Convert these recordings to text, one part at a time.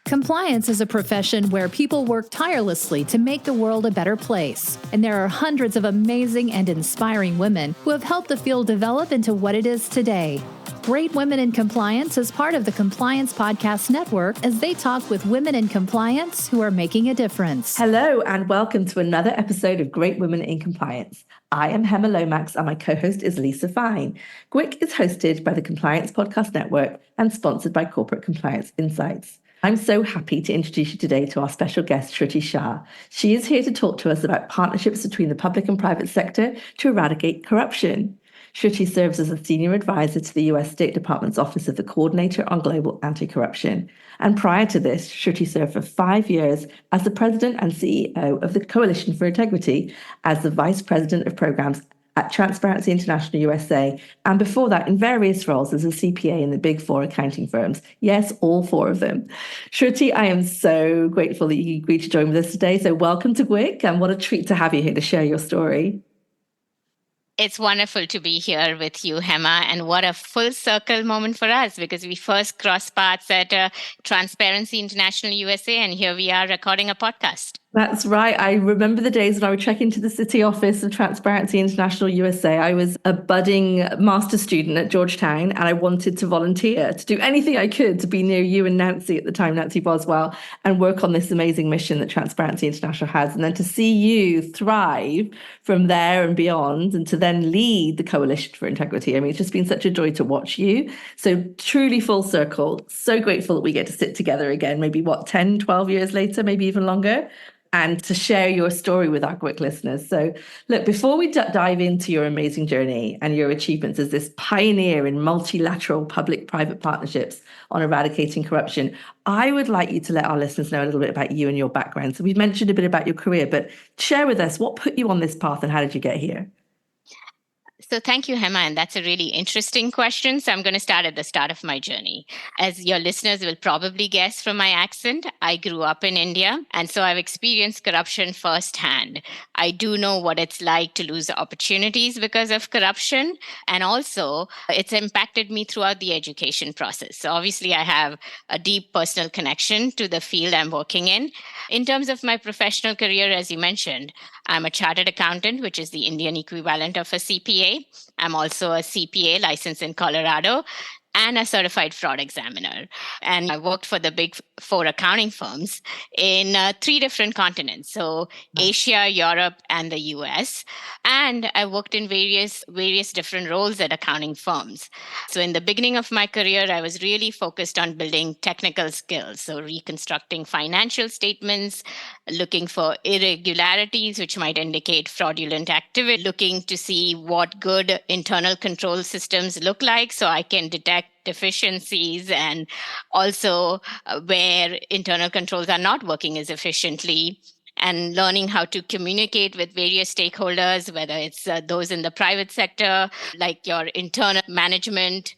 Compliance is a profession where people work tirelessly to make the world a better place. And there are hundreds of amazing and inspiring women who have helped the field develop into what it is today. Great Women in Compliance is part of the Compliance Podcast Network as they talk with women in compliance who are making a difference. Hello, and welcome to another episode of Great Women in Compliance. I am Hemma Lomax, and my co-host is Lisa Fine. GWIC is hosted by the Compliance Podcast Network and sponsored by Corporate Compliance Insights. I'm so happy to introduce you today to our special guest, Shruti Shah. She is here to talk to us about partnerships between the public and private sector to eradicate corruption. Shruti serves as a senior advisor to the US State Department's Office of the Coordinator on Global Anti-Corruption. And prior to this, Shruti served for 5 years as the president and CEO of the Coalition for Integrity, as the vice president of programs at Transparency International USA, and before that in various roles as a CPA in the Big Four accounting firms. Yes, all four of them. Shruti, I am so grateful that you agreed to join with us today. So welcome to GWIC, and what a treat to have you here to share your story. It's wonderful to be here with you, Hemma, and what a full circle moment for us because we first crossed paths at Transparency International USA, and here we are recording a podcast. That's right. I remember the days when I would check into the city office of Transparency International USA. I was a budding master's student at Georgetown, and I wanted to volunteer to do anything I could to be near you and Nancy at the time, Nancy Boswell, and work on this amazing mission that Transparency International has. And then to see you thrive from there and beyond, and to then lead the Coalition for Integrity. I mean, it's just been such a joy to watch you. So truly full circle. So grateful that we get to sit together again, maybe 10, 12 years later, maybe even longer, and to share your story with our GWIC listeners. So look, before we dive into your amazing journey and your achievements as this pioneer in multilateral public-private partnerships on eradicating corruption, I would like you to let our listeners know a little bit about you and your background. So we've mentioned a bit about your career, but share with us what put you on this path and how did you get here? So thank you, Hemma, and that's a really interesting question. So I'm going to start at the start of my journey. As your listeners will probably guess from my accent, I grew up in India, and so I've experienced corruption firsthand. I do know what it's like to lose opportunities because of corruption, and also it's impacted me throughout the education process. So obviously I have a deep personal connection to the field I'm working in. In terms of my professional career, as you mentioned, I'm a chartered accountant, which is the Indian equivalent of a CPA. I'm also a CPA licensed in Colorado and a certified fraud examiner. And I worked for the Big Four accounting firms in 3 different continents. So Asia, Europe, and the US. And I worked in various different roles at accounting firms. So in the beginning of my career, I was really focused on building technical skills. So reconstructing financial statements, looking for irregularities, which might indicate fraudulent activity, looking to see what good internal control systems look like so I can detect deficiencies, and also where internal controls are not working as efficiently, and learning how to communicate with various stakeholders, whether it's those in the private sector, like your internal management,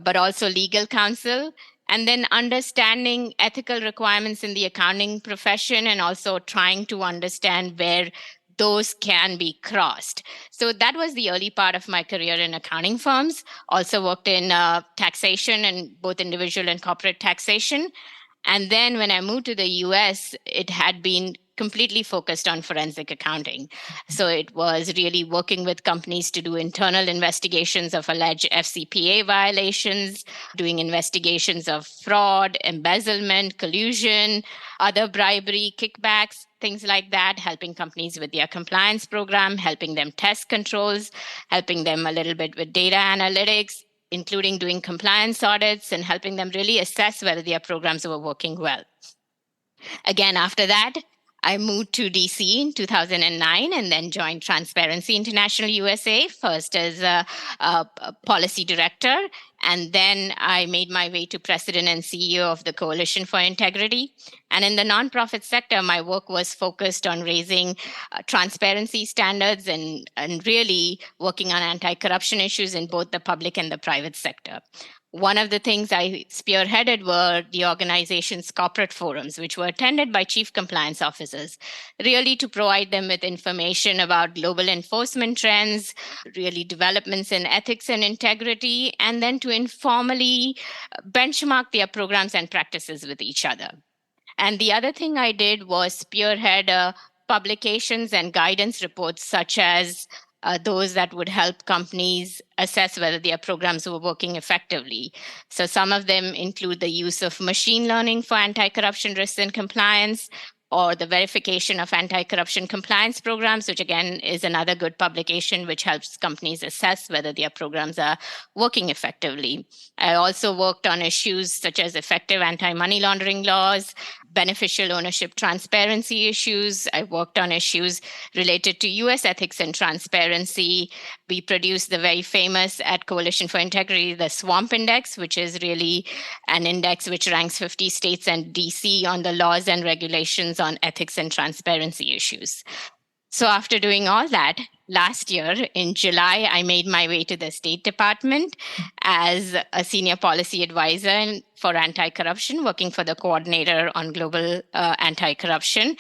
but also legal counsel. And then understanding ethical requirements in the accounting profession, and also trying to understand where those can be crossed. So that was the early part of my career in accounting firms. Also worked in taxation, and both individual and corporate taxation. And then when I moved to the US, it had been completely focused on forensic accounting. So it was really working with companies to do internal investigations of alleged FCPA violations, doing investigations of fraud, embezzlement, collusion, other bribery, kickbacks, things like that, helping companies with their compliance program, helping them test controls, helping them a little bit with data analytics, including doing compliance audits and helping them really assess whether their programs were working well. Again, after that, I moved to DC in 2009 and then joined Transparency International USA, first as a policy director. And then I made my way to president and CEO of the Coalition for Integrity. And in the nonprofit sector, my work was focused on raising transparency standards and really working on anti-corruption issues in both the public and the private sector. One of the things I spearheaded were the organization's corporate forums, which were attended by chief compliance officers, really to provide them with information about global enforcement trends, really developments in ethics and integrity, and then to informally benchmark their programs and practices with each other. And the other thing I did was spearhead publications and guidance reports, such as those that would help companies assess whether their programs were working effectively. So some of them include the use of machine learning for anti-corruption risk and compliance, or the verification of anti-corruption compliance programs, which again is another good publication which helps companies assess whether their programs are working effectively. I also worked on issues such as effective anti-money laundering laws, beneficial ownership transparency issues. I worked on issues related to US ethics and transparency. We produced the very famous at Coalition for Integrity, the SWAMP Index, which is really an index which ranks 50 states and DC on the laws and regulations on ethics and transparency issues. So after doing all that, last year in July, I made my way to the State Department as a senior policy advisor for anti-corruption, working for the coordinator on global anti-corruption.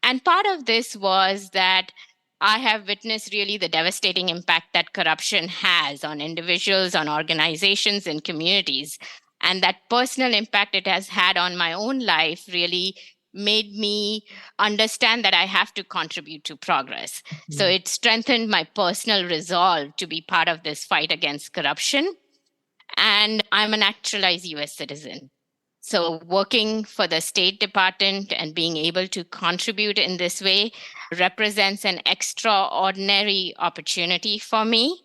And part of this was that I have witnessed really the devastating impact that corruption has on individuals, on organizations, and communities. And that personal impact it has had on my own life really made me understand that I have to contribute to progress. Mm-hmm. So it strengthened my personal resolve to be part of this fight against corruption. And I'm a naturalized US citizen. So working for the State Department and being able to contribute in this way represents an extraordinary opportunity for me.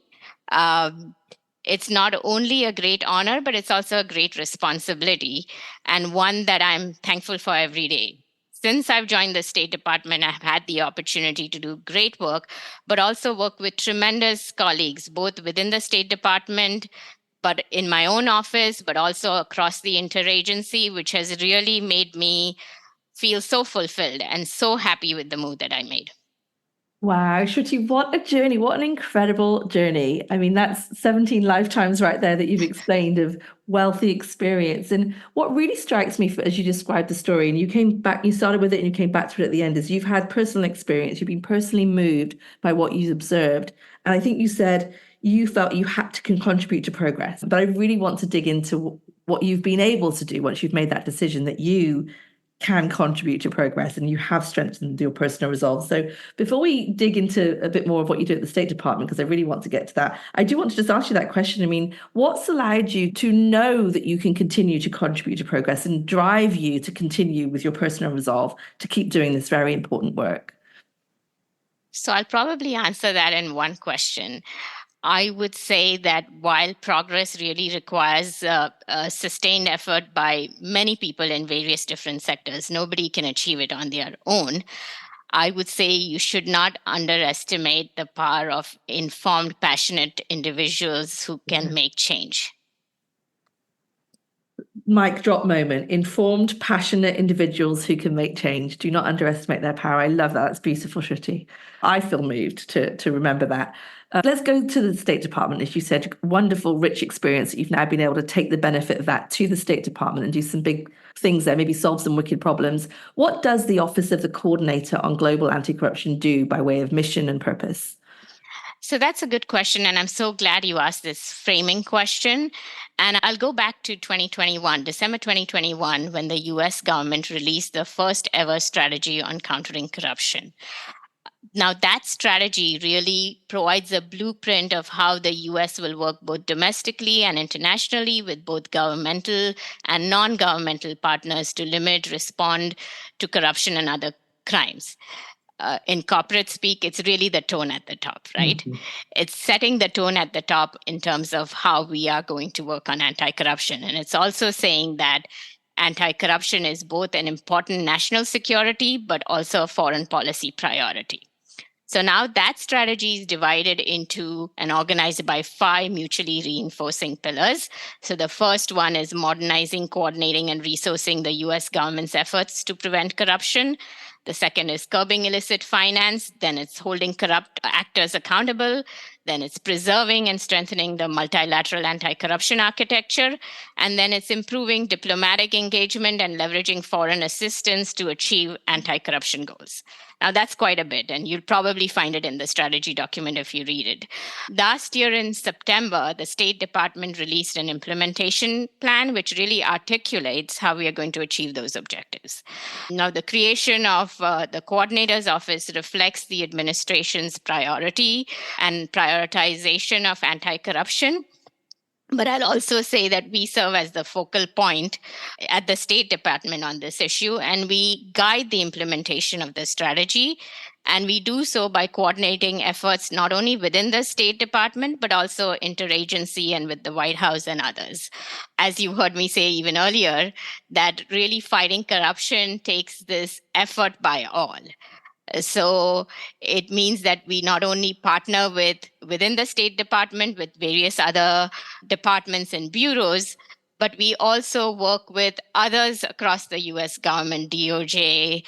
It's not only a great honor, but it's also a great responsibility, and one that I'm thankful for every day. Since I've joined the State Department, I've had the opportunity to do great work, but also work with tremendous colleagues, both within the State Department, but in my own office, but also across the interagency, which has really made me feel so fulfilled and so happy with the move that I made. Wow, Shruti, what a journey. What an incredible journey. I mean, that's 17 lifetimes right there that you've explained of wealthy experience. And what really strikes me as you described the story, and you came back, you started with it and you came back to it at the end, is you've had personal experience. You've been personally moved by what you observed. And I think you said you felt you had to contribute to progress. But I really want to dig into what you've been able to do once you've made that decision that you can contribute to progress and you have strengthened your personal resolve. So before we dig into a bit more of what you do at the State Department, because I really want to get to that, I do want to just ask you that question. I mean, what's allowed you to know that you can continue to contribute to progress and drive you to continue with your personal resolve to keep doing this very important work? So I'll probably answer that in one question. I would say that while progress really requires a sustained effort by many people in various different sectors, nobody can achieve it on their own. I would say you should not underestimate the power of informed, passionate individuals who can make change. Mic drop moment. Informed, passionate individuals who can make change. Do not underestimate their power. I love that. That's beautiful, Shruti. I feel moved to remember that. Let's go to the State Department. As you said, wonderful, rich experience. You've now been able to take the benefit of that to the State Department and do some big things there, maybe solve some wicked problems. What does the Office of the Coordinator on Global Anti-Corruption do by way of mission and purpose? So that's a good question, and I'm so glad you asked this framing question. And I'll go back to 2021, December 2021, when the US government released the first ever strategy on countering corruption. Now, that strategy really provides a blueprint of how the US will work both domestically and internationally with both governmental and non-governmental partners to limit, respond to corruption and other crimes. In corporate speak, it's really the tone at the top, right? Mm-hmm. It's setting the tone at the top in terms of how we are going to work on anti-corruption. And it's also saying that anti-corruption is both an important national security, but also a foreign policy priority. So now that strategy is divided into and organized by 5 mutually reinforcing pillars. So the first one is modernizing, coordinating, and resourcing the US government's efforts to prevent corruption. The second is curbing illicit finance. Then it's holding corrupt actors accountable. Then it's preserving and strengthening the multilateral anti-corruption architecture. And then it's improving diplomatic engagement and leveraging foreign assistance to achieve anti-corruption goals. Now, that's quite a bit, and you'll probably find it in the strategy document if you read it. Last year in September, the State Department released an implementation plan which really articulates how we are going to achieve those objectives. Now, the creation of the coordinator's office reflects the administration's priority and prioritization of anti-corruption. But I'll also say that we serve as the focal point at the State Department on this issue, and we guide the implementation of the strategy. And we do so by coordinating efforts not only within the State Department, but also interagency and with the White House and others. As you heard me say even earlier, that really fighting corruption takes this effort by all. So it means that we not only partner within the State Department with various other departments and bureaus, but we also work with others across the US government, DOJ,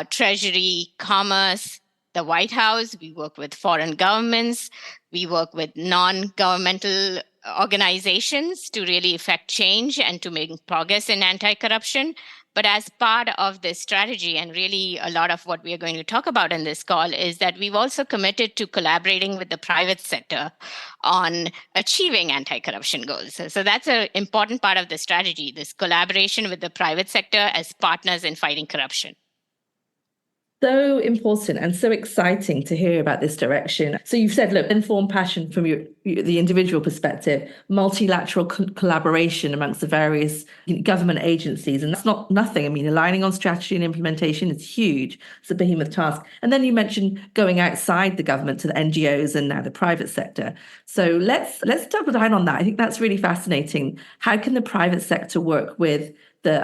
Treasury, Commerce, the White House. We work with foreign governments. We work with non-governmental organizations to really effect change and to make progress in anti-corruption. But as part of this strategy, and really a lot of what we are going to talk about in this call, is that we've also committed to collaborating with the private sector on achieving anti-corruption goals. So that's an important part of the strategy, this collaboration with the private sector as partners in fighting corruption. So important and so exciting to hear about this direction. So you've said, look, informed passion from the individual perspective, multilateral collaboration amongst the various government agencies. And that's not nothing. I mean, aligning on strategy and implementation is huge. It's a behemoth task. And then you mentioned going outside the government to the NGOs and now the private sector. So let's double down on that. I think that's really fascinating. How can the private sector work with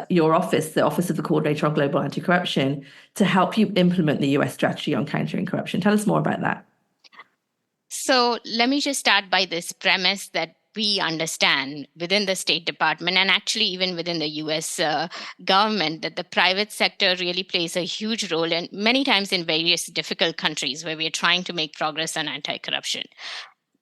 your office, the Office of the Coordinator on Global Anti-Corruption, to help you implement the US strategy on countering corruption? Tell us more about that. So let me just start by this premise that we understand within the State Department and actually even within the US government that the private sector really plays a huge role, and many times in various difficult countries where we are trying to make progress on anti-corruption.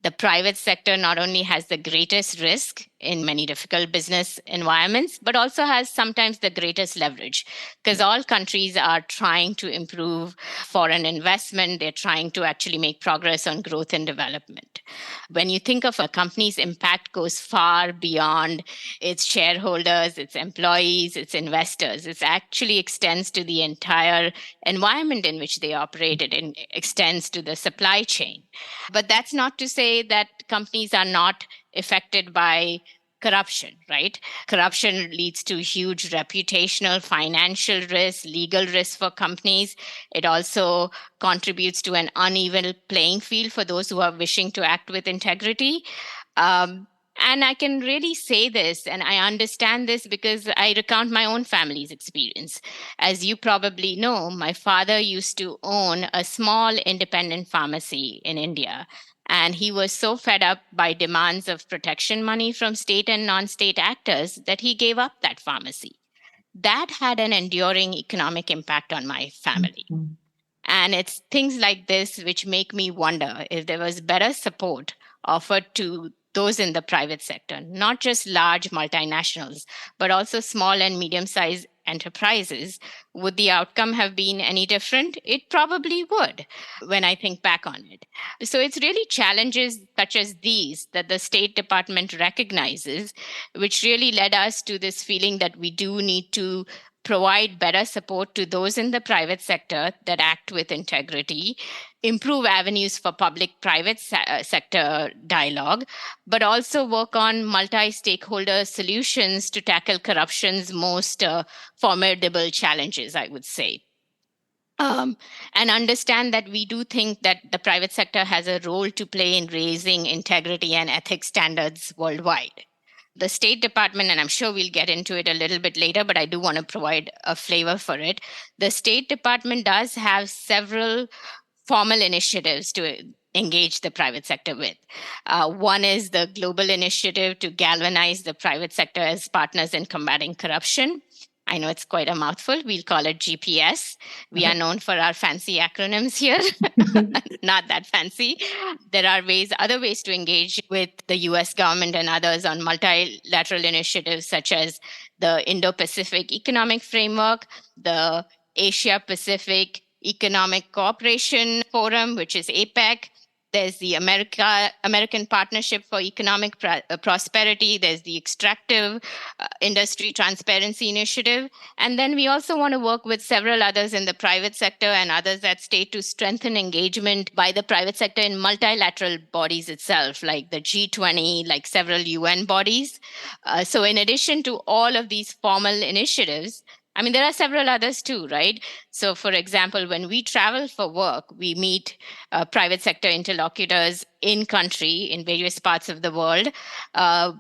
The private sector not only has the greatest risk in many difficult business environments, but also has sometimes the greatest leverage, because all countries are trying to improve foreign investment. They're trying to actually make progress on growth and development. When you think of a company's impact goes far beyond its shareholders, its employees, its investors. It actually extends to the entire environment in which they operate. It extends to the supply chain. But that's not to say that companies are not affected by corruption, right? Corruption leads to huge reputational, financial risk, legal risk for companies. It also contributes to an uneven playing field for those who are wishing to act with integrity. And I can really say this, and I understand this because I recount my own family's experience. As you probably know, my father used to own a small independent pharmacy in India. And he was so fed up by demands of protection money from state and non-state actors that he gave up that pharmacy. That had an enduring economic impact on my family. Mm-hmm. And it's things like this which make me wonder if there was better support offered to those in the private sector, not just large multinationals, but also small and medium-sized enterprises. Would the outcome have been any different? It probably would, when I think back on it. So it's really challenges such as these that the State Department recognizes, which really led us to this feeling that we do need to provide better support to those in the private sector that act with integrity, improve avenues for public-private sector dialogue, but also work on multi-stakeholder solutions to tackle corruption's most formidable challenges, I would say. And understand that we do think that the private sector has a role to play in raising integrity and ethics standards worldwide. The State Department, and I'm sure we'll get into it a little bit later, but I do want to provide a flavor for it. The State Department does have several formal initiatives to engage the private sector with. One is the global initiative to galvanize the private sector as partners in combating corruption. I know it's quite a mouthful. We'll call it GPS. We are known for our fancy acronyms here, not that fancy. There are other ways to engage with the US government and others on multilateral initiatives such as the Indo-Pacific Economic Framework, the Asia-Pacific Economic Cooperation Forum, which is APEC. There's the American Partnership for Economic Prosperity. There's the Extractive Industry Transparency Initiative. And then we also want to work with several others in the private sector and others at state to strengthen engagement by the private sector in multilateral bodies itself, like the G20, like several UN bodies. So in addition to all of these formal initiatives, I mean, there are several others too, right? So, for example, when we travel for work, we meet private sector interlocutors in country in various parts of the world.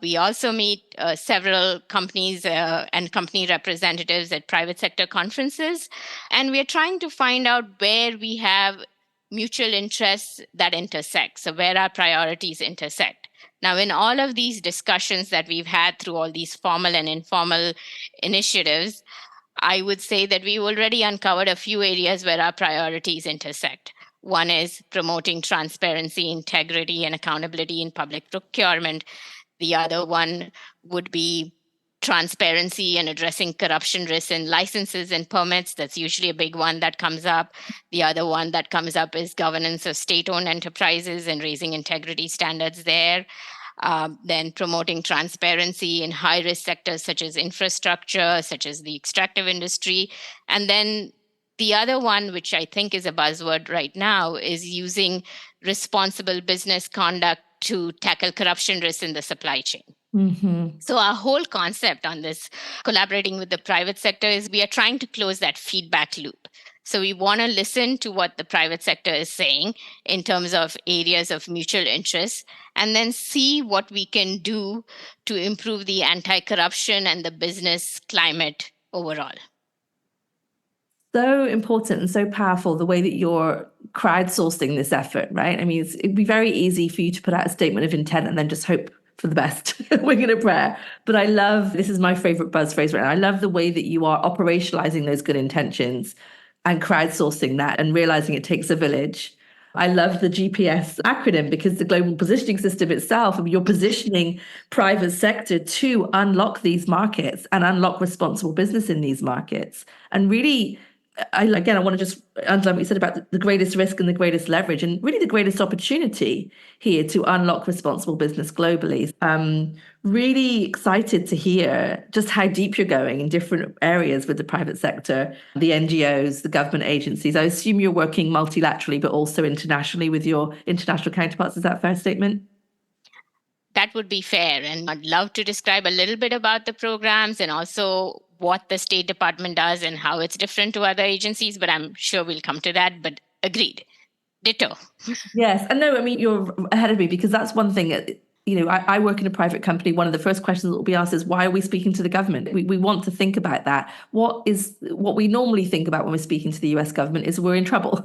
We also meet several companies and company representatives at private sector conferences. And we're trying to find out where we have mutual interests that intersect, so where our priorities intersect. Now, in all of these discussions that we've had through all these formal and informal initiatives, I would say that we already uncovered a few areas where our priorities intersect. One is promoting transparency, integrity, and accountability in public procurement. The other one would be transparency and addressing corruption risks in licenses and permits. That's usually a big one that comes up. The other one that comes up is governance of state-owned enterprises and raising integrity standards there. Then promoting transparency in high-risk sectors such as infrastructure, such as the extractive industry. And then the other one, which I think is a buzzword right now, is using responsible business conduct to tackle corruption risks in the supply chain. Mm-hmm. So our whole concept on this collaborating with the private sector is we are trying to close that feedback loop. So we want to listen to what the private sector is saying in terms of areas of mutual interest, and then see what we can do to improve the anti-corruption and the business climate overall. So important and so powerful the way that you're crowdsourcing this effort, right? I mean, it'd be very easy for you to put out a statement of intent and then just hope for the best. We're going to pray. But I love, this is my favorite buzz phrase right now, I love the way that you are operationalizing those good intentions and crowdsourcing that and realizing it takes a village. I love the GPS acronym because the global positioning system itself, you're positioning private sector to unlock these markets and unlock responsible business in these markets. And really, I want to just underline what you said about the greatest risk and the greatest leverage, and really the greatest opportunity here to unlock responsible business globally. Really excited to hear just how deep you're going in different areas with the private sector, the NGOs, the government agencies. I assume you're working multilaterally, but also internationally with your international counterparts. Is that a fair statement? That would be fair. And I'd love to describe a little bit about the programs and also what the State Department does and how it's different to other agencies, but I'm sure we'll come to that. But agreed. Ditto. Yes. And no, I mean, you're ahead of me because that's one thing. I work in a private company. One of the first questions that will be asked is, why are we speaking to the government? We want to think about that. What we normally think about when we're speaking to the US government is we're in trouble.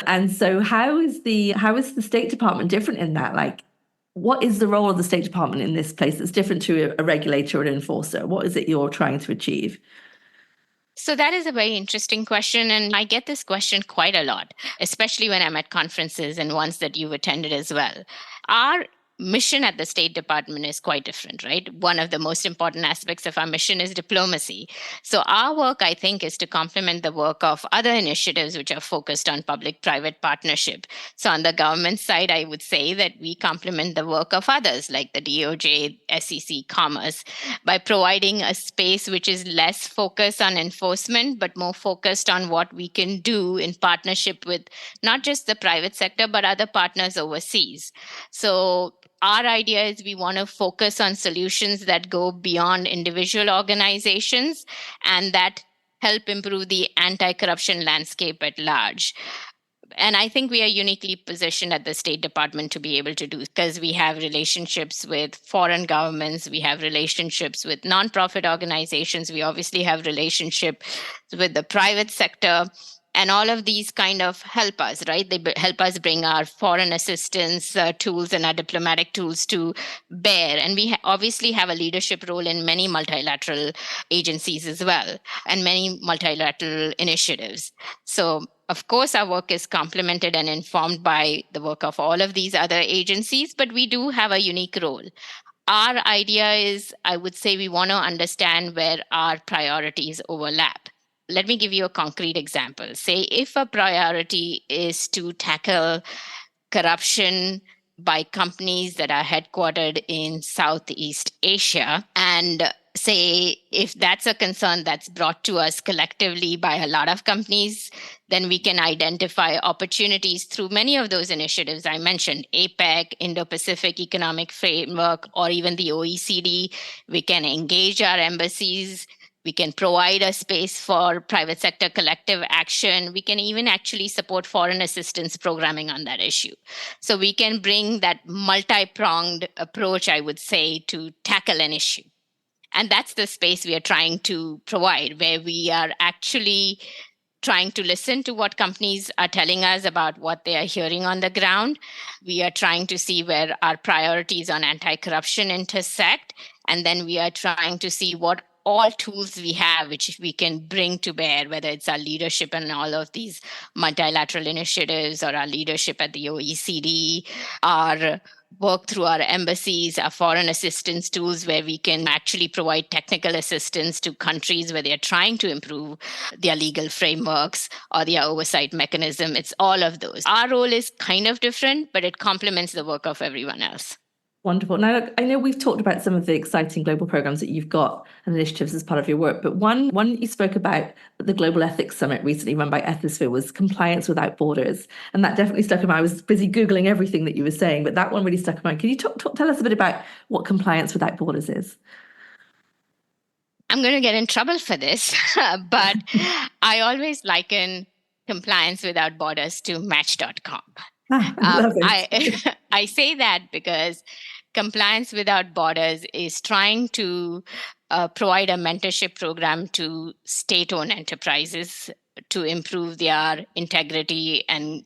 And so how is the State Department different in that? Like, what is the role of the State Department in this place that's different to a regulator or an enforcer? What is it you're trying to achieve? So that is a very interesting question. And I get this question quite a lot, especially when I'm at conferences and ones that you've attended as well. Our mission at the State Department is quite different, right? One of the most important aspects of our mission is diplomacy. So our work, I think, is to complement the work of other initiatives which are focused on public-private partnership. So on the government side, I would say that we complement the work of others like the DOJ, SEC, Commerce, by providing a space which is less focused on enforcement, but more focused on what we can do in partnership with not just the private sector, but other partners overseas. So our idea is we want to focus on solutions that go beyond individual organizations and that help improve the anti-corruption landscape at large. And I think we are uniquely positioned at the State Department to be able to do, because we have relationships with foreign governments, we have relationships with nonprofit organizations, we obviously have relationships with the private sector. And all of these kind of help us, right? They help us bring our foreign assistance tools and our diplomatic tools to bear. And we obviously have a leadership role in many multilateral agencies as well, and many multilateral initiatives. So, of course, our work is complemented and informed by the work of all of these other agencies, but we do have a unique role. Our idea is, I would say, we want to understand where our priorities overlap. Let me give you a concrete example. Say, if a priority is to tackle corruption by companies that are headquartered in Southeast Asia, and say if that's a concern that's brought to us collectively by a lot of companies, then we can identify opportunities through many of those initiatives I mentioned, APEC, Indo-Pacific Economic Framework, or even the OECD. We can engage our embassies. We can provide a space for private sector collective action. We can even actually support foreign assistance programming on that issue. So we can bring that multi-pronged approach, I would say, to tackle an issue. And that's the space we are trying to provide, where we are actually trying to listen to what companies are telling us about what they are hearing on the ground. We are trying to see where our priorities on anti-corruption intersect. And then we are trying to see what all tools we have, which we can bring to bear, whether it's our leadership in all of these multilateral initiatives or our leadership at the OECD, our work through our embassies, our foreign assistance tools, where we can actually provide technical assistance to countries where they're trying to improve their legal frameworks or their oversight mechanism. It's all of those. Our role is kind of different, but it complements the work of everyone else. Wonderful. Now, look, I know we've talked about some of the exciting global programs that you've got and initiatives as part of your work, but one you spoke about at the Global Ethics Summit recently run by Ethisphere was compliance without borders. And that definitely stuck in my mind. I was busy Googling everything that you were saying, but that one really stuck in my mind. Can you tell us a bit about what compliance without borders is? I'm going to get in trouble for this, but I always liken compliance without borders to Match.com. I love it. I say that because Compliance Without Borders is trying to provide a mentorship program to state-owned enterprises to improve their integrity and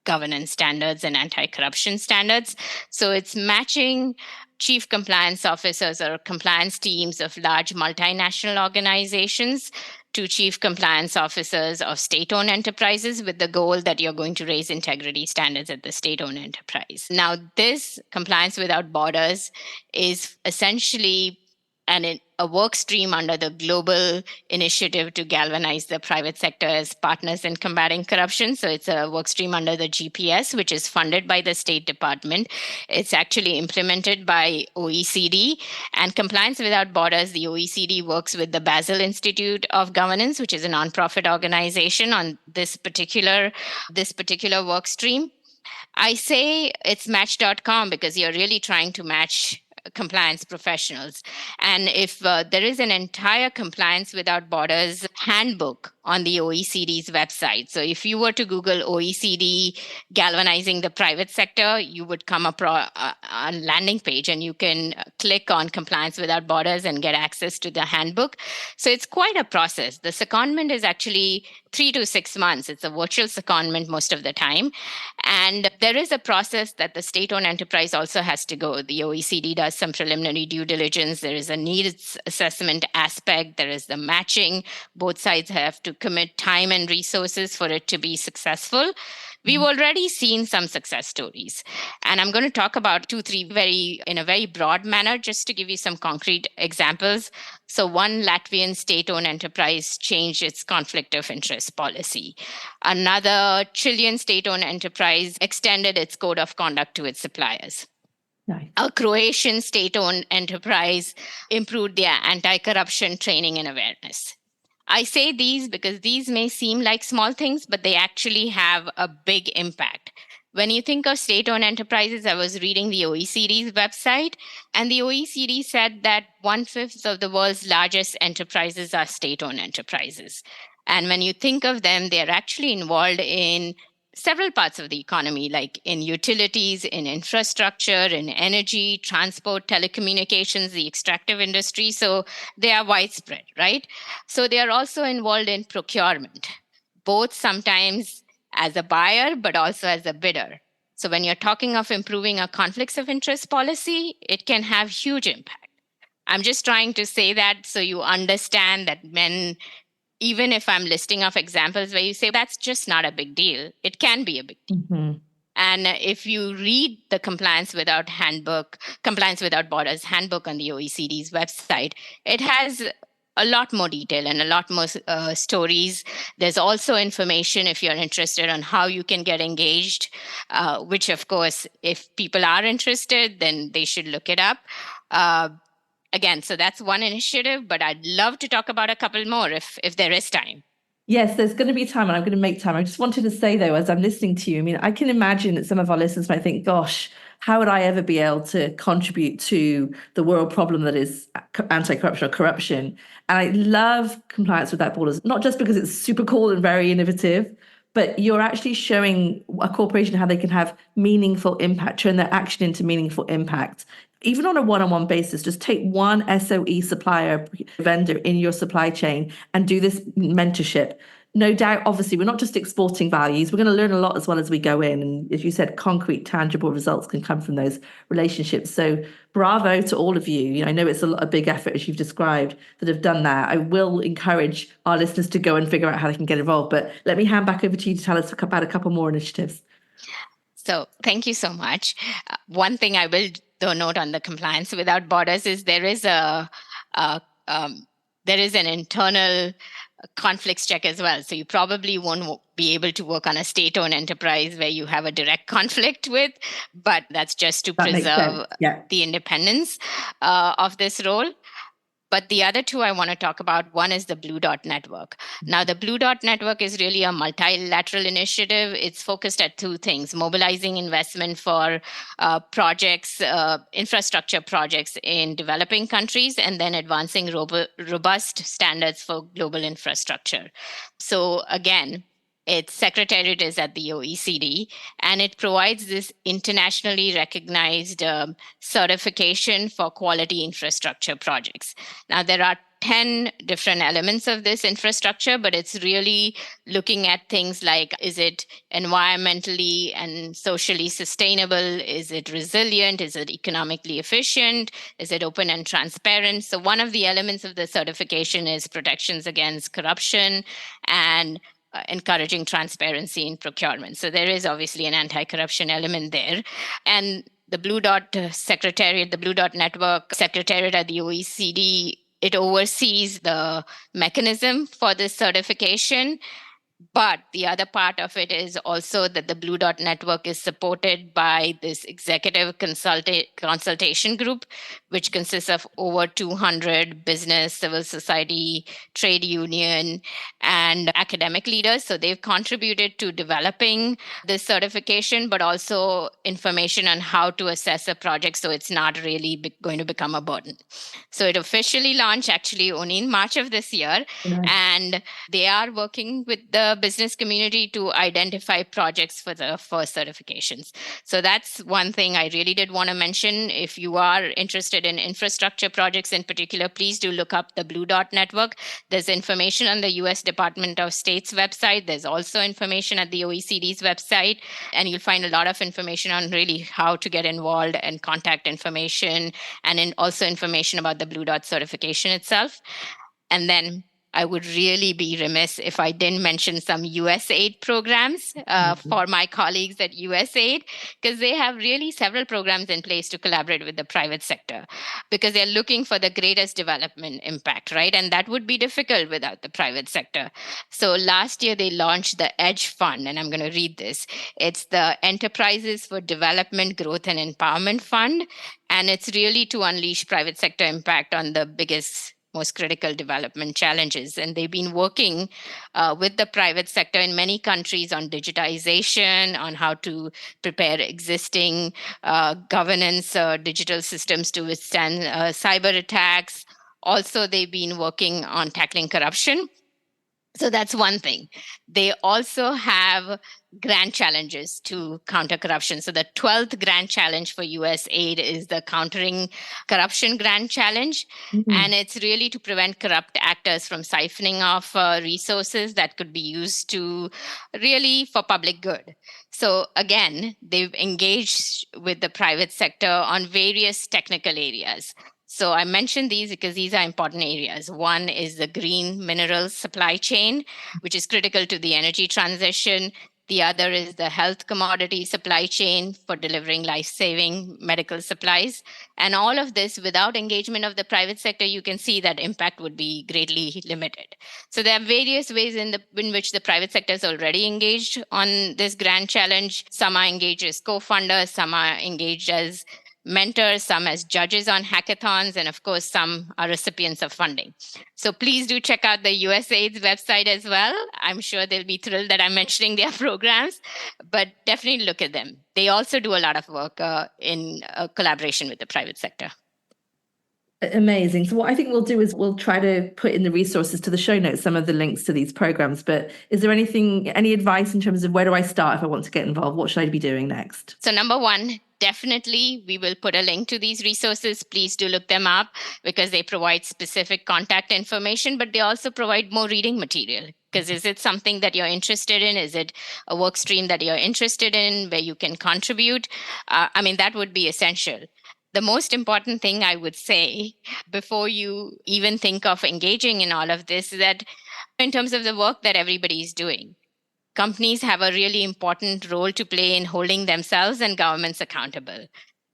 governance standards and anti-corruption standards. So it's matching chief compliance officers or compliance teams of large multinational organizations to chief compliance officers of state-owned enterprises with the goal that you're going to raise integrity standards at the state-owned enterprise. Now, this Compliance Without Borders is essentially a work stream under the global initiative to galvanize the private sector as partners in combating corruption. So it's a work stream under the GPS, which is funded by the State Department. It's actually implemented by OECD. And Compliance Without Borders, the OECD works with the Basel Institute of Governance, which is a nonprofit organization, on this particular work stream. I say it's Match.com because you're really trying to match compliance professionals. And if there is an entire Compliance Without Borders handbook on the OECD's website. So if you were to Google OECD galvanizing the private sector, you would come up on a landing page and you can click on Compliance Without Borders and get access to the handbook. So it's quite a process. The secondment is actually 3 to 6 months. It's a virtual secondment most of the time. And there is a process that the state-owned enterprise also has to go. The OECD does some preliminary due diligence. There is a needs assessment aspect. There is the matching. Both sides have to commit time and resources for it to be successful. We've already seen some success stories. And I'm going to talk about 2-3 in a very broad manner, just to give you some concrete examples. So one Latvian state-owned enterprise changed its conflict of interest policy. Another Chilean state-owned enterprise extended its code of conduct to its suppliers. Nice. A Croatian state-owned enterprise improved their anti-corruption training and awareness. I say these because these may seem like small things, but they actually have a big impact. When you think of state-owned enterprises, I was reading the OECD's website, and the OECD said that 1/5 of the world's largest enterprises are state-owned enterprises. And when you think of them, they're actually involved in several parts of the economy, like in utilities, in infrastructure, in energy, transport, telecommunications, the extractive industry. So they are widespread, right? So they are also involved in procurement. both sometimes as a buyer, but also as a bidder. So when you're talking of improving a conflicts of interest policy, it can have huge impact. I'm just trying to say that so you understand that when, even if I'm listing off examples where you say that's just not a big deal, it can be a big deal. Mm-hmm. And if you read the Compliance Without Borders handbook on the OECD's website, it has a lot more detail and a lot more stories. There's also information if you're interested on how you can get engaged, which of course, if people are interested, then they should look it up. Again, so that's one initiative, but I'd love to talk about a couple more if there is time. Yes, there's going to be time and I'm going to make time. I just wanted to say, though, as I'm listening to you, I mean, I can imagine that some of our listeners might think, gosh, how would I ever be able to contribute to the world problem that is anti-corruption or corruption? And I love Compliance Without Borders, not just because it's super cool and very innovative, but you're actually showing a corporation how they can have meaningful impact, turn their action into meaningful impact. Even on a one-on-one basis, just take one SOE supplier, vendor in your supply chain and do this mentorship. No doubt, obviously, we're not just exporting values. We're going to learn a lot as well as we go in. And as you said, concrete, tangible results can come from those relationships. So bravo to all of you. I know it's a big effort, as you've described, that have done that. I will encourage our listeners to go and figure out how they can get involved. But let me hand back over to you to tell us about a couple more initiatives. So thank you so much. One thing I will note on the Compliance Without Borders is there is an internal conflicts check as well. So you probably won't be able to work on a state-owned enterprise where you have a direct conflict with, but that's just to preserve the independence of this role. But the other two I want to talk about, one is the Blue Dot Network. Now, the Blue Dot Network is really a multilateral initiative. It's focused at two things: mobilizing investment for projects, infrastructure projects in developing countries, and then advancing robust standards for global infrastructure. So again, its secretariat is at the OECD, and it provides this internationally recognized certification for quality infrastructure projects. Now, there are 10 different elements of this infrastructure, but it's really looking at things like, is it environmentally and socially sustainable? Is it resilient? Is it economically efficient? Is it open and transparent? So one of the elements of the certification is protections against corruption and encouraging transparency in procurement. So there is obviously an anti-corruption element there. And the Blue Dot Secretariat, the Blue Dot Network Secretariat at the OECD, it oversees the mechanism for this certification. But the other part of it is also that the Blue Dot Network is supported by this executive consultation group, which consists of over 200 business, civil society, trade union, and academic leaders. So they've contributed to developing this certification, but also information on how to assess a project so it's not really going to become a burden. So it officially launched actually only in March of this year, and they are working with the business community to identify projects for the first certifications. So that's one thing I really did want to mention. If you are interested in infrastructure projects in particular, please do look up the Blue Dot Network. There's information on the US Department of State's website. There's also information at the OECD's website, and you'll find a lot of information on really how to get involved and contact information, and also information about the Blue Dot certification itself. And then I would really be remiss if I didn't mention some USAID programs for my colleagues at USAID, because they have really several programs in place to collaborate with the private sector, because they're looking for the greatest development impact, right? And that would be difficult without the private sector. So last year, they launched the EDGE Fund, and I'm going to read this. It's the Enterprises for Development, Growth, and Empowerment Fund, and it's really to unleash private sector impact on the biggest, most critical development challenges. And they've been working with the private sector in many countries on digitization, on how to prepare existing governance digital systems to withstand cyber attacks. Also, they've been working on tackling corruption. So that's one thing. They also have grant challenges to counter corruption. So the 12th grant challenge for USAID is the Countering Corruption Grant Challenge. And it's really to prevent corrupt actors from siphoning off resources that could be used to really for public good. So again, they've engaged with the private sector on various technical areas. So I mentioned these because these are important areas. One is the green minerals supply chain, which is critical to the energy transition. The other is the health commodity supply chain for delivering life-saving medical supplies. And all of this, without engagement of the private sector, you can see that impact would be greatly limited. So there are various ways in which the private sector is already engaged on this grand challenge. Some are engaged as co-funders, some are engaged as mentors, some as judges on hackathons, and of course, some are recipients of funding. So please do check out the USAID's website as well. I'm sure they'll be thrilled that I'm mentioning their programs, but definitely look at them. They also do a lot of work in collaboration with the private sector. Amazing. So what I think we'll do is we'll try to put in the resources to the show notes, some of the links to these programs. But is there any advice in terms of where do I start if I want to get involved? What should I be doing next? So number one, definitely we will put a link to these resources. Please do look them up because they provide specific contact information, but they also provide more reading material. Because is it something that you're interested in? Is it a work stream that you're interested in where you can contribute? That would be essential. The most important thing I would say before you even think of engaging in all of this is that in terms of the work that everybody is doing, companies have a really important role to play in holding themselves and governments accountable.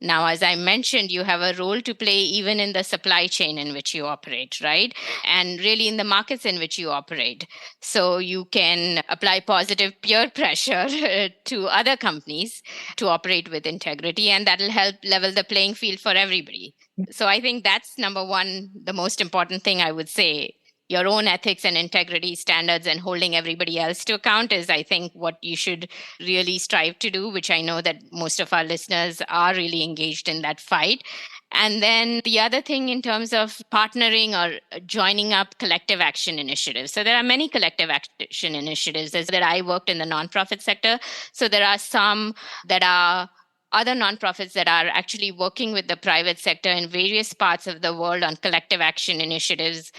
Now, as I mentioned, you have a role to play even in the supply chain in which you operate, right? And really in the markets in which you operate. So you can apply positive peer pressure to other companies to operate with integrity, and that'll help level the playing field for everybody. So I think that's number one, the most important thing I would say. Your own ethics and integrity standards and holding everybody else to account is, I think, what you should really strive to do, which I know that most of our listeners are really engaged in that fight. And then the other thing in terms of partnering or joining up collective action initiatives. So there are many collective action initiatives. There's that I worked in the nonprofit sector. So there are some that are other nonprofits that are actually working with the private sector in various parts of the world on collective action initiatives.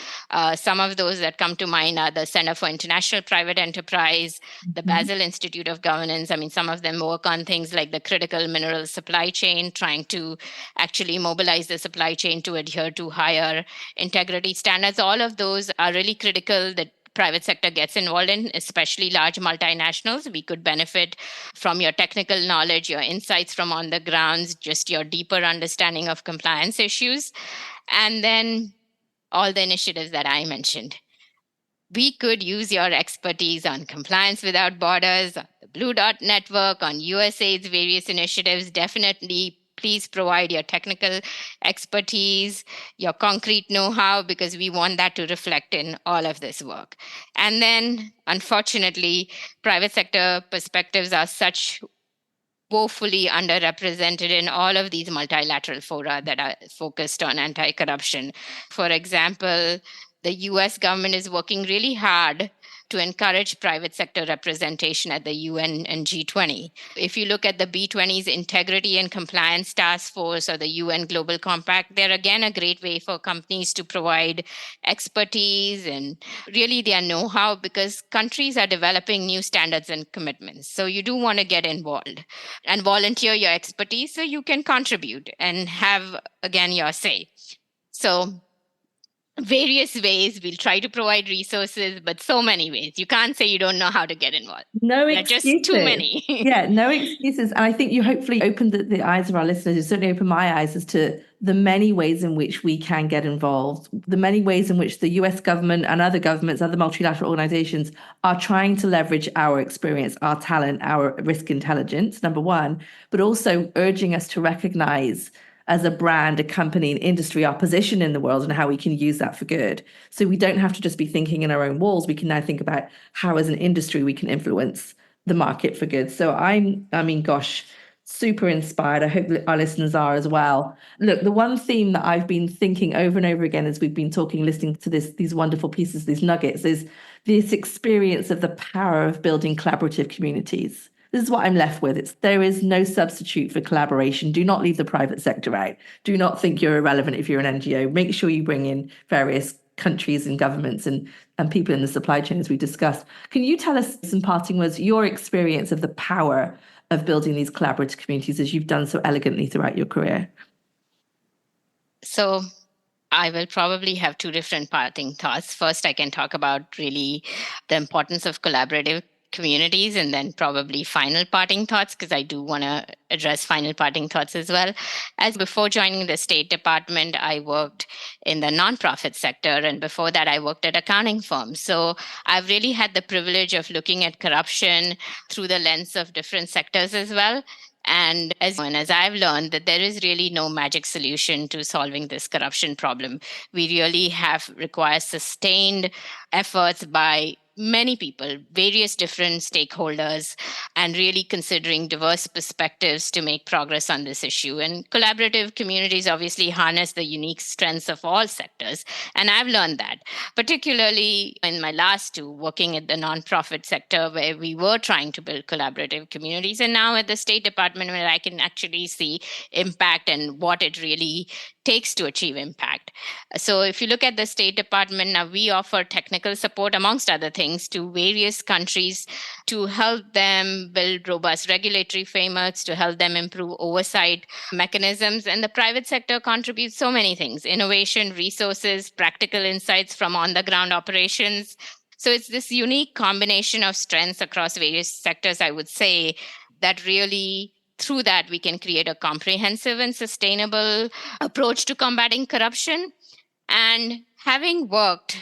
Some of those that come to mind are the Center for International Private Enterprise, the Basel Institute of Governance. Some of them work on things like the critical mineral supply chain, trying to actually mobilize the supply chain to adhere to higher integrity standards. All of those are really critical that private sector gets involved in, especially large multinationals. We could benefit from your technical knowledge, your insights from on the grounds, just your deeper understanding of compliance issues, and then all the initiatives that I mentioned. We could use your expertise on Compliance Without Borders, on the Blue Dot Network, on USAID's various initiatives. Definitely please provide your technical expertise, your concrete know-how, because we want that to reflect in all of this work. And then, unfortunately, private sector perspectives are such woefully underrepresented in all of these multilateral fora that are focused on anti-corruption. For example, the US government is working really hard to encourage private sector representation at the UN and G20. If you look at the B20's Integrity and Compliance Task Force or the UN Global Compact, they're again a great way for companies to provide expertise and really their know-how, because countries are developing new standards and commitments. So you do want to get involved and volunteer your expertise so you can contribute and have, again, your say. So various ways we'll try to provide resources, but so many ways you can't say you don't know how to get involved. No excuses. Just too many. Yeah, no excuses. And I think you hopefully opened the eyes of our listeners. You certainly opened my eyes as to the many ways in which we can get involved, the many ways in which the US government and other governments, other multilateral organizations are trying to leverage our experience, our talent, our risk intelligence, number one, but also urging us to recognize as a brand, a company, an industry, our position in the world and how we can use that for good. So we don't have to just be thinking in our own walls. We can now think about how as an industry we can influence the market for good. So gosh, super inspired. I hope that our listeners are as well. Look, the one theme that I've been thinking over and over again as we've been talking, listening to these wonderful pieces, these nuggets, is this experience of the power of building collaborative communities. This is what I'm left with. There is no substitute for collaboration. Do not leave the private sector out. Do not think you're irrelevant if you're an NGO. Make sure you bring in various countries and governments and people in the supply chain, as we discussed. Can you tell us some parting words, your experience of the power of building these collaborative communities as you've done so elegantly throughout your career? So I will probably have two different parting thoughts. First, I can talk about really the importance of collaborative communities, and then probably final parting thoughts, because I do want to address final parting thoughts as well. As before joining the State Department, I worked in the nonprofit sector, and before that I worked at accounting firms. So I've really had the privilege of looking at corruption through the lens of different sectors as well. And as I've learned, that there is really no magic solution to solving this corruption problem. We really require sustained efforts by many people, various different stakeholders, and really considering diverse perspectives to make progress on this issue. And collaborative communities obviously harness the unique strengths of all sectors. And I've learned that, particularly in my last two, working at the nonprofit sector, where we were trying to build collaborative communities, and now at the State Department, where I can actually see impact and what it really takes to achieve impact. So if you look at the State Department, now we offer technical support, amongst other things, to various countries to help them build robust regulatory frameworks, to help them improve oversight mechanisms. And the private sector contributes so many things: innovation, resources, practical insights from on-the-ground operations. So it's this unique combination of strengths across various sectors, I would say, that really, through that, we can create a comprehensive and sustainable approach to combating corruption. And having worked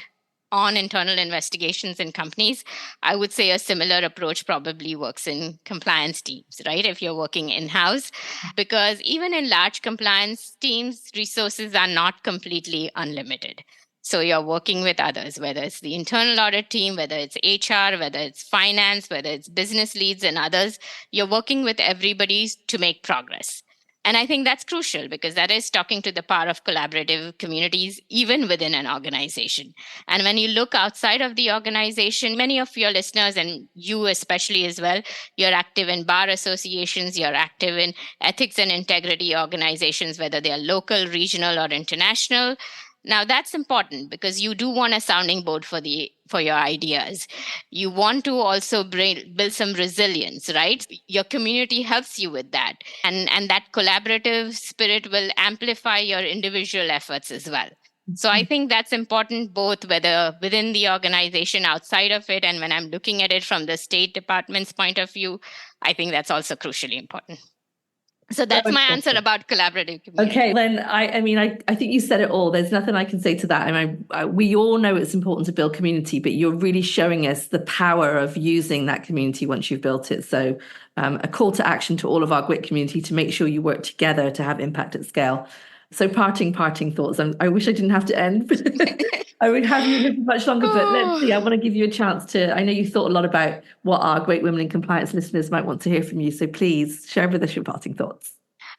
on internal investigations in companies, I would say a similar approach probably works in compliance teams, right? If you're working in-house, because even in large compliance teams, resources are not completely unlimited. So you're working with others, whether it's the internal audit team, whether it's HR, whether it's finance, whether it's business leads and others. You're working with everybody to make progress. And I think that's crucial, because that is talking to the power of collaborative communities, even within an organization. And when you look outside of the organization, many of your listeners, and you especially as well, you're active in bar associations, you're active in ethics and integrity organizations, whether they are local, regional, or international. Now, that's important, because you do want a sounding board for your ideas. You want to also build some resilience, right? Your community helps you with that. And that collaborative spirit will amplify your individual efforts as well. So I think that's important, both whether within the organization, outside of it, and when I'm looking at it from the State Department's point of view, I think that's also crucially important. So that's my answer about collaborative community. Okay, then I think you said it all. There's nothing I can say to that. We all know it's important to build community, but you're really showing us the power of using that community once you've built it. So a call to action to all of our GWIT community to make sure you work together to have impact at scale. So parting thoughts. I wish I didn't have to end, but I would have you live much longer. But let's see, I want to give you a chance to, I know you thought a lot about what our Great Women in Compliance listeners might want to hear from you. So please share with us your parting thoughts.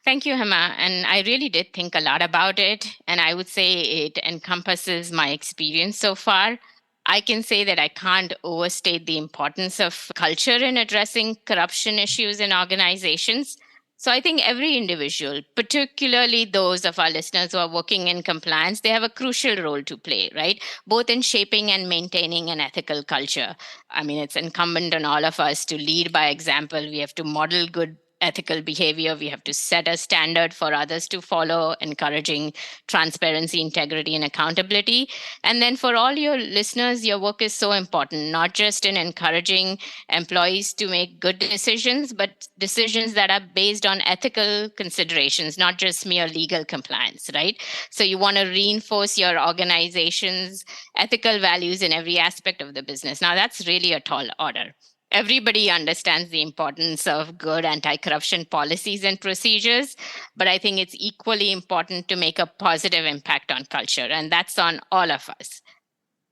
Thank you, Hemma. And I really did think a lot about it. And I would say it encompasses my experience so far. I can say that I can't overstate the importance of culture in addressing corruption issues in organizations. So I think every individual, particularly those of our listeners who are working in compliance, they have a crucial role to play, right? Both in shaping and maintaining an ethical culture. I mean, it's incumbent on all of us to lead by example. We have to model good ethical behavior. We have to set a standard for others to follow, encouraging transparency, integrity, and accountability. And then for all your listeners, your work is so important, not just in encouraging employees to make good decisions, but decisions that are based on ethical considerations, not just mere legal compliance, right? So you want to reinforce your organization's ethical values in every aspect of the business. Now, that's really a tall order. Everybody understands the importance of good anti-corruption policies and procedures, but I think it's equally important to make a positive impact on culture, and that's on all of us.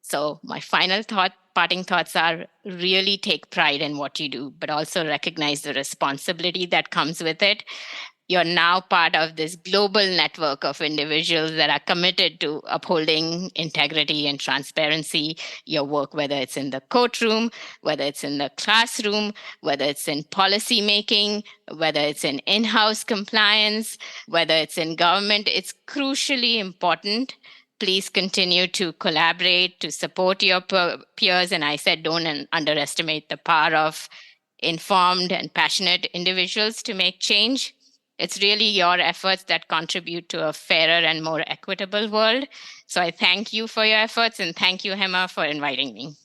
So my final parting thoughts are really take pride in what you do, but also recognize the responsibility that comes with it. You're now part of this global network of individuals that are committed to upholding integrity and transparency. Your work, whether it's in the courtroom, whether it's in the classroom, whether it's in policy making, whether it's in in-house compliance, whether it's in government, it's crucially important. Please continue to collaborate, to support your peers. And I said, don't underestimate the power of informed and passionate individuals to make change. It's really your efforts that contribute to a fairer and more equitable world. So I thank you for your efforts, and thank you, Hemma, for inviting me.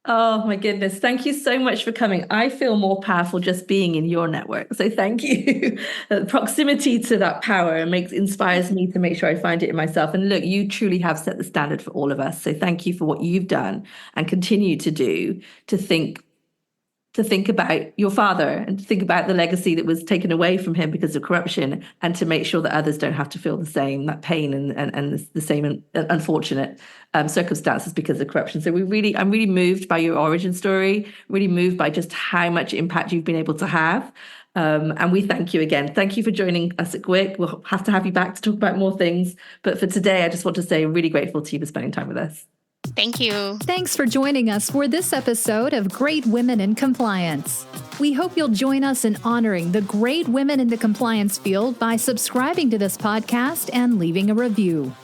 Oh my goodness. Thank you so much for coming. I feel more powerful just being in your network. So thank you. Proximity to that power inspires me to make sure I find it in myself. And look, you truly have set the standard for all of us. So thank you for what you've done and continue to do to think about your father and to think about the legacy that was taken away from him because of corruption, and to make sure that others don't have to feel the same, that pain and the same unfortunate circumstances because of corruption. So I'm really moved by your origin story, really moved by just how much impact you've been able to have. And we thank you again. Thank you for joining us at GWIC. We'll have to have you back to talk about more things. But for today, I just want to say I'm really grateful to you for spending time with us. Thank you. Thanks for joining us for this episode of Great Women in Compliance. We hope you'll join us in honoring the great women in the compliance field by subscribing to this podcast and leaving a review.